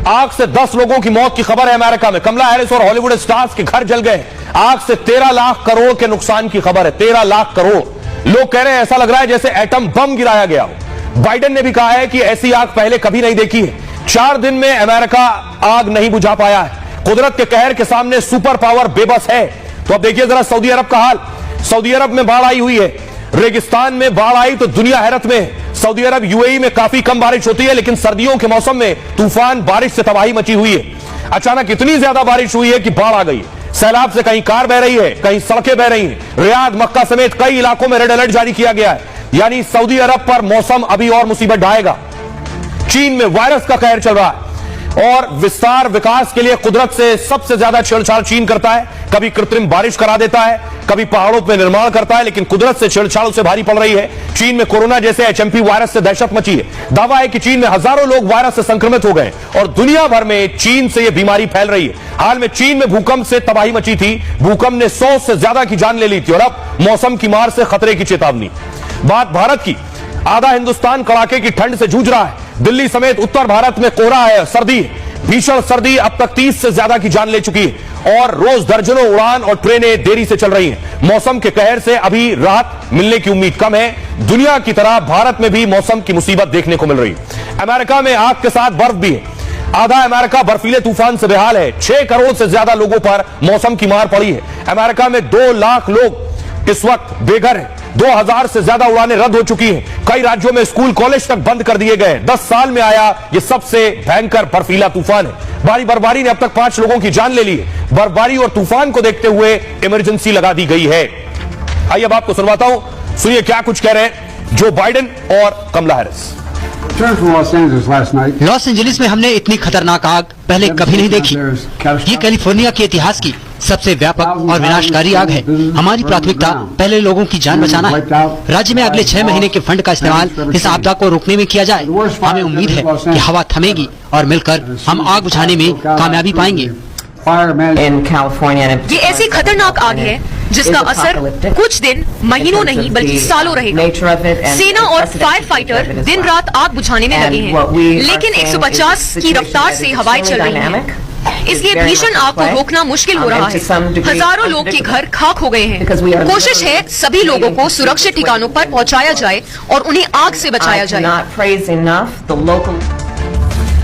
आग से 10 लोगों की मौत की खबर है अमेरिका में। कमला हैरिस और हॉलीवुड स्टार्स के घर जल गए। आग से 13 लाख करोड़ के नुकसान की खबर है। 13 लाख करोड़। लोग कह रहे हैं ऐसा लग रहा है जैसे एटम बम गिराया गया हो। बाइडेन ने भी कहा है कि ऐसी आग पहले कभी नहीं देखी है। 4 दिन में अमेरिका आग नहीं बुझा पाया है। कुदरत के कहर के सामने सुपर पावर बेबस है। तो अब देखिए जरा सऊदी अरब का हाल। सऊदी अरब में बाढ़ आई हुई है। रेगिस्तान में बाढ़ आई तो दुनिया हैरत में है। सऊदी अरब यूएई में काफी कम बारिश होती है, लेकिन सर्दियों के मौसम में तूफान बारिश से तबाही मची हुई है। अचानक इतनी ज्यादा बारिश हुई है कि बाढ़ आ गई। सैलाब से कहीं कार बह रही है, कहीं सड़कें बह रही हैं। रियाद, मक्का समेत कई इलाकों में रेड अलर्ट जारी किया गया है। यानी सऊदी अरब पर मौसम अभी और मुसीबत ढाएगा। चीन में वायरस का कहर चल रहा है और विस्तार विकास के लिए कुदरत से सबसे ज्यादा छेड़छाड़ चीन करता है। कभी कृत्रिम बारिश करा देता है, कभी पहाड़ों पर निर्माण करता है, लेकिन कुदरत से छेड़छाड़ उसे भारी पड़ रही है। चीन में कोरोना जैसे एचएमपी वायरस से दहशत मची है। दावा है कि चीन में हजारों लोग वायरस से संक्रमित हो गए और दुनिया भर में चीन से यह बीमारी फैल रही है। हाल में चीन में भूकंप से तबाही मची थी। भूकंप ने 100 से ज्यादा की जान ले ली थी और अब मौसम की मार से खतरे की चेतावनी। बात भारत की। आधा हिंदुस्तान कड़ाके की ठंड से जूझ रहा है। दिल्ली समेत उत्तर भारत में कोहरा है, सर्दी है। भीषण सर्दी अब तक 30 से ज्यादा की जान ले चुकी है और रोज दर्जनों उड़ान और ट्रेनें देरी से चल रही हैं। मौसम के कहर से अभी राहत मिलने की उम्मीद कम है। दुनिया की तरह भारत में भी मौसम की मुसीबत देखने को मिल रही है। अमेरिका में आग के साथ बर्फ भी है। आधा अमेरिका बर्फीले तूफान से बेहाल है। 6 करोड़ से ज्यादा लोगों पर मौसम की मार पड़ी है। अमेरिका में 2 लाख लोग इस वक्त बेघर हैं। 2000 से ज्यादा उड़ानें रद्द हो चुकी हैं। कई राज्यों में स्कूल कॉलेज तक बंद कर दिए गए। 10 साल में आया यह सबसे भयंकर बर्फीला तूफान है। भारी बर्फबारी ने अब तक 5 लोगों की जान ले ली है। बर्फबारी और तूफान को देखते हुए इमरजेंसी लगा दी गई है। आइए अब आपको सुनवाता हूं, सुनिए क्या कुछ कह रहे हैं जो बाइडेन और कमला हैरिस। लॉस एंजलिस में हमने इतनी खतरनाक आग पहले कभी नहीं देखी। ये कैलिफोर्निया के इतिहास की सबसे व्यापक और विनाशकारी आग है। हमारी प्राथमिकता पहले लोगों की जान बचाना है। राज्य में अगले 6 महीने के फंड का इस्तेमाल इस आपदा को रोकने में किया जाए। हमें उम्मीद है कि हवा थमेगी और मिलकर हम आग बुझाने में कामयाबी पाएंगे। ये ऐसी खतरनाक आग है जिसका असर कुछ दिन, महीनों नहीं बल्कि सालों रहेगा। सेना और फायर फाइटर दिन रात आग बुझाने में लगे हैं, लेकिन 150 की रफ्तार से हवाएं चल रही हैं। इसलिए भीषण आग को रोकना मुश्किल हो रहा है। हजारों लोग के घर खाक हो गए हैं। कोशिश है सभी लोगों को सुरक्षित ठिकानों पर पहुंचाया जाए और उन्हें आग से बचाया जाए।